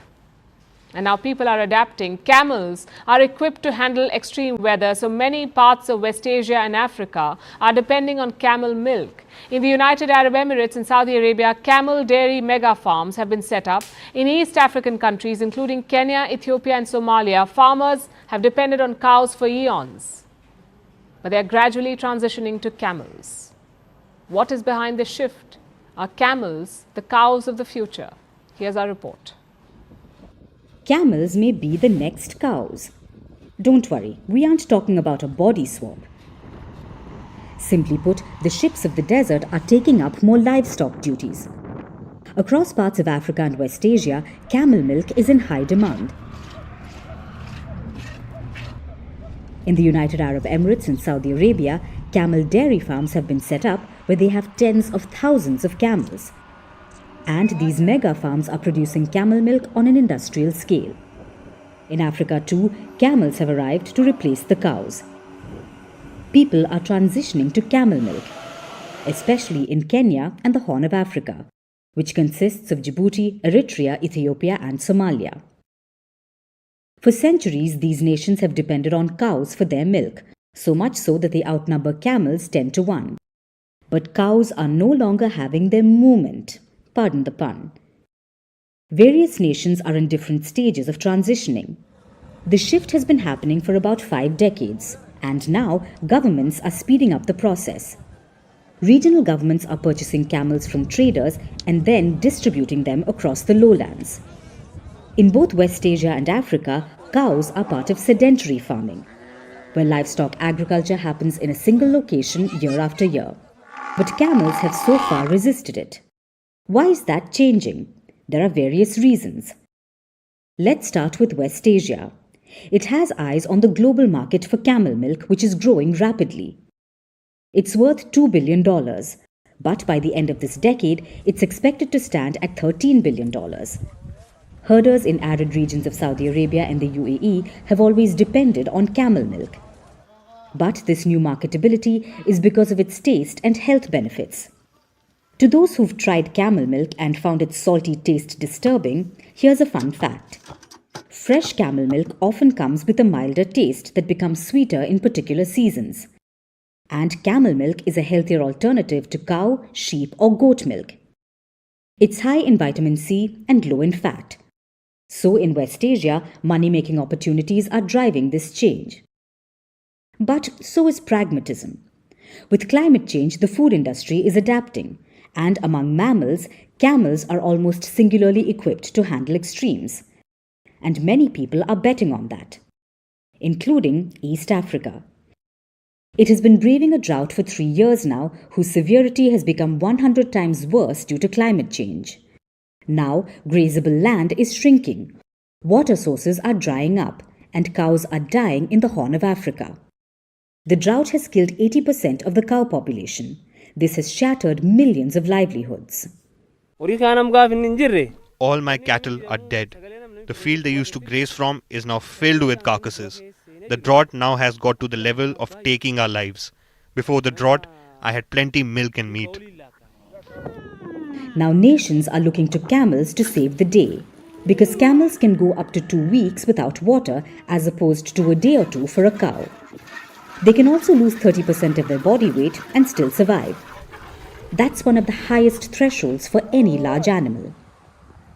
And now people are adapting. Camels are equipped to handle extreme weather, so many parts of West Asia and Africa are depending on camel milk. In the United Arab Emirates and Saudi Arabia, camel dairy mega farms have been set up. In East African countries, including Kenya, Ethiopia and Somalia, farmers have depended on cows for eons. But they are gradually transitioning to camels. What is behind this shift? Are camels the cows of the future? Here's our report. Camels may be the next cows. Don't worry, we aren't talking about a body swap. Simply put, the ships of the desert are taking up more livestock duties. Across parts of Africa and West Asia, camel milk is in high demand. In the United Arab Emirates and Saudi Arabia, camel dairy farms have been set up where they have tens of thousands of camels. And these mega farms are producing camel milk on an industrial scale. In Africa too, camels have arrived to replace the cows. People are transitioning to camel milk, especially in Kenya and the Horn of Africa, which consists of Djibouti, Eritrea, Ethiopia and Somalia. For centuries, these nations have depended on cows for their milk, so much so that they outnumber camels 10 to 1. But cows are no longer having their moment. Pardon the pun. Various nations are in different stages of transitioning. The shift has been happening for about 5 decades, and now governments are speeding up the process. Regional governments are purchasing camels from traders and then distributing them across the lowlands. In both West Asia and Africa, cows are part of sedentary farming, where livestock agriculture happens in a single location year after year. But camels have so far resisted it. Why is that changing? There are various reasons. Let's start with West Asia. It has eyes on the global market for camel milk, which is growing rapidly. It's worth $2 billion, but by the end of this decade, it's expected to stand at $13 billion. Herders in arid regions of Saudi Arabia and the UAE have always depended on camel milk. But this new marketability is because of its taste and health benefits. To those who've tried camel milk and found its salty taste disturbing, here's a fun fact. Fresh camel milk often comes with a milder taste that becomes sweeter in particular seasons. And camel milk is a healthier alternative to cow, sheep or goat milk. It's high in vitamin C and low in fat. So in West Asia, money-making opportunities are driving this change. But so is pragmatism. With climate change, the food industry is adapting. And among mammals, camels are almost singularly equipped to handle extremes. And many people are betting on that, including East Africa. It has been braving a drought for 3 years now, whose severity has become 100 times worse due to climate change. Now, grazable land is shrinking, Water sources are drying up and cows are dying in the Horn of Africa. The drought has killed 80% of the cow population. This has shattered millions of livelihoods. All my cattle are dead. The field they used to graze from is now filled with carcasses. The drought now has got to the level of taking our lives. Before the drought, I had plenty milk and meat. Now nations are looking to camels to save the day, because camels can go up to 2 weeks without water as opposed to a day or two for a cow. They can also lose 30% of their body weight and still survive. That's one of the highest thresholds for any large animal.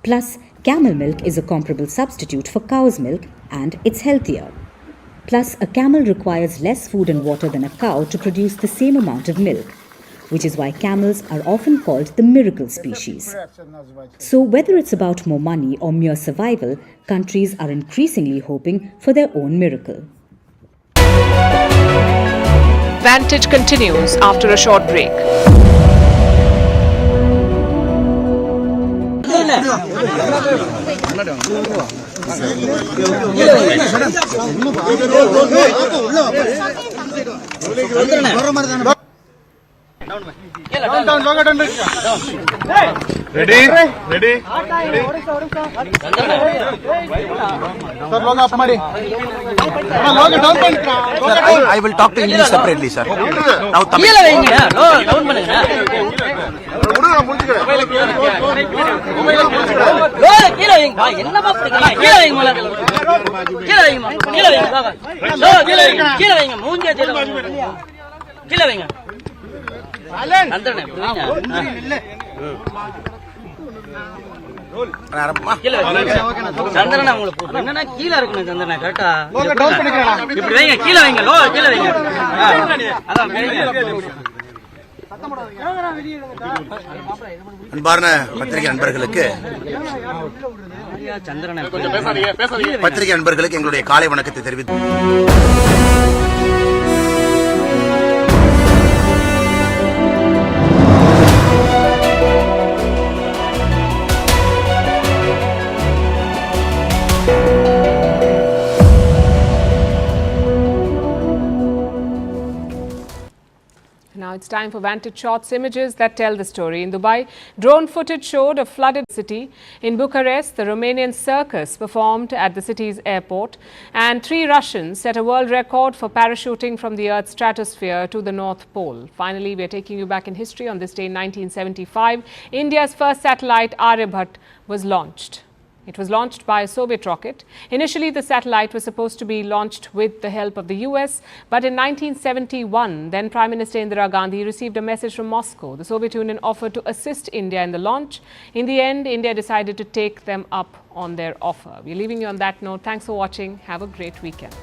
Plus, camel milk is a comparable substitute for cow's milk and it's healthier. Plus, a camel requires less food and water than a cow to produce the same amount of milk, which is why camels are often called the miracle species. So whether it's about more money or mere survival, countries are increasingly hoping for their own miracle. Vantage continues after a short break. Ready? I will talk to English separately, sir. Now, சந்திரனா உங்களுக்கு போட்டு என்னன்னா கீழே இருக்கணும் சந்திரனா கரெக்டா இப்படி வைங்க கீழே வைங்க லோ கீழே வைங்க அன்பார்ந்த பத்திரிகை நண்பர்களுக்கு பத்திரிகை நண்பர்களுக்கு எங்களுடைய காலை வணக்கத்தை தெரிவித்து Now it's time for Vantage Shots, images that tell the story. In Dubai, drone footage showed a flooded city. In Bucharest, the Romanian circus performed at the city's airport. And 3 Russians set a world record for parachuting from the Earth's stratosphere to the North Pole. Finally, we are taking you back in history. On this day in 1975, India's first satellite, Aryabhat, was launched. It was launched by a Soviet rocket. Initially, the satellite was supposed to be launched with the help of the US, but in 1971, then Prime Minister Indira Gandhi received a message from Moscow. The Soviet Union offered to assist India in the launch. In the end, India decided to take them up on their offer. We're leaving you on that note. Thanks for watching. Have a great weekend.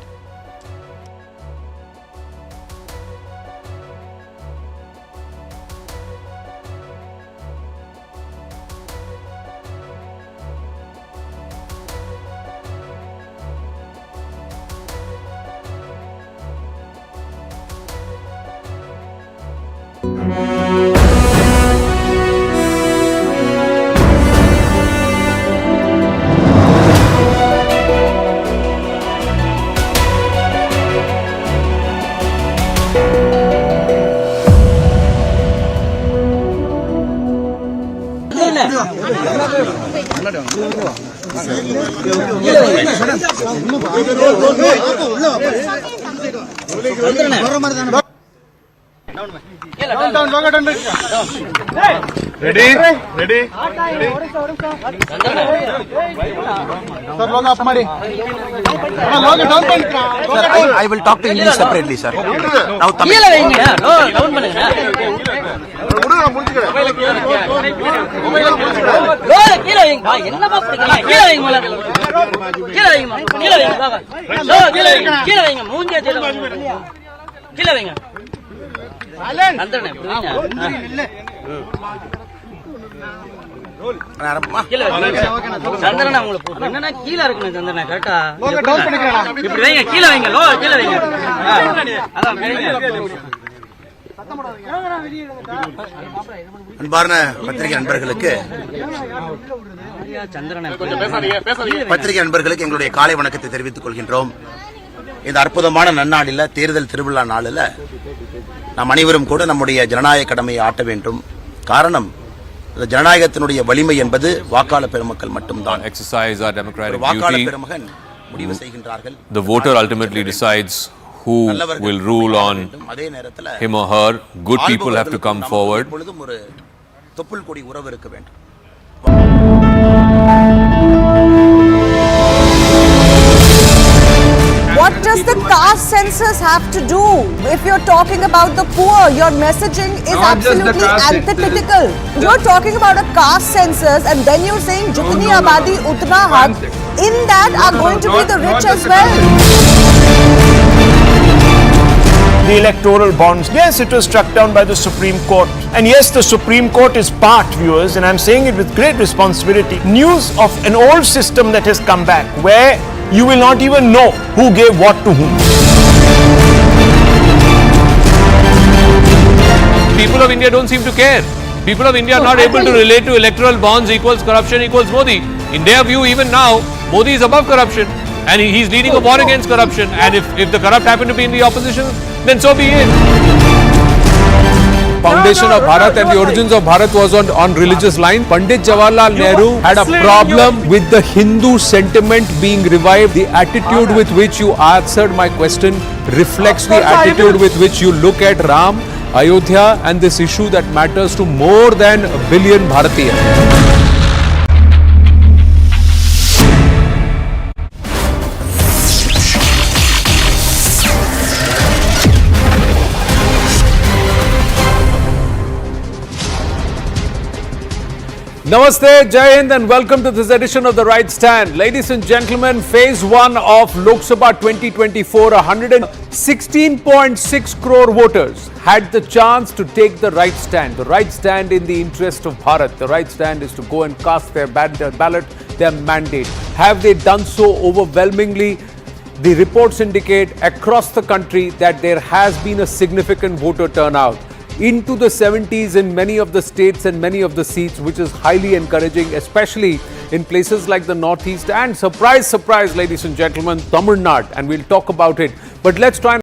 Ready? I will talk to English separately, sir. Now, கீழே வைங்க low down பண்ணுங்க low கீழே வைங்க என்னமா பிடிக்கல கீழே வைங்க முதல்ல கீழே வைங்க கீழே வைங்க பாபா லோ கீழே வைங்க மூஞ்சிய கீழே வைங்க சந்திரனா உங்களுக்கு போட்டு என்னன்னா கீழே இருக்கணும் சந்திரனா கரெக்டா இப்படி வைங்க கீழே வைங்க லோ கீழே வைங்க அன்பார்ந்த பத்திரிகை நண்பர்களுக்கு எங்களுடைய காலை வணக்கத்தை தெரிவித்துக் கொள்கின்றோம். இந்த அற்புதமான நன்னாளில், தேர்தல் திருவிழா நாளில் நாம் அனைவரும் கூட நம்முடைய ஜனநாயக கடமையை ஆட்ட வேண்டும். காரணம், ஜனநாயகத்தினுடைய வலிமை என்பது வாக்காளர் பெருமக்கள் மட்டும்தான். Exercise our democratic வாக்காளர் duty. பெருமகன் முடிவு செய்கின்றார்கள். The voter ultimately decides who will rule on him or her. Good people have to come forward. எப்பொழுதும் ஒரு தொப்புள் கொடி உறவு இருக்க வேண்டும். What does the caste census have to do? If you're talking about the poor, your messaging is absolutely antithetical. You're talking about a caste census and then you're saying Jitni Abadi Utna Haq. In that are going to be the rich as well. The electoral bonds, yes, it was struck down by the Supreme Court. And yes, the Supreme Court is part, viewers, and I'm saying it with great responsibility. News of an old system that has come back, where you will not even know who gave what to whom. People of India don't seem to care. People of India are not able to relate to electoral bonds equals corruption equals Modi. In their view, even now, Modi is above corruption and he's leading a war against corruption. And if the corrupt happen to be in the opposition, then so be it. Foundation of Bharat and the origins of Bharat was on religious lines. Pandit Jawaharlal Nehru had a problem with the Hindu sentiment being revived. The attitude with which you answered my question reflects the attitude with which you look at Ram, Ayodhya and this issue that matters to more than a billion Bharatiyas. Namaste, Jai Hind and welcome to this edition of The Right Stand. Ladies and gentlemen, phase 1 of Lok Sabha 2024, 116.6 crore voters had the chance to take the right stand. The right stand in the interest of Bharat. The right stand is to go and cast their ballot, their mandate. Have they done so overwhelmingly? The reports indicate across the country that there has been a significant voter turnout into the 70s in many of the states and many of the seats, which is highly encouraging, especially in places like the Northeast and, surprise, surprise, ladies and gentlemen, Tamil Nadu, and we'll talk about it. But let's try and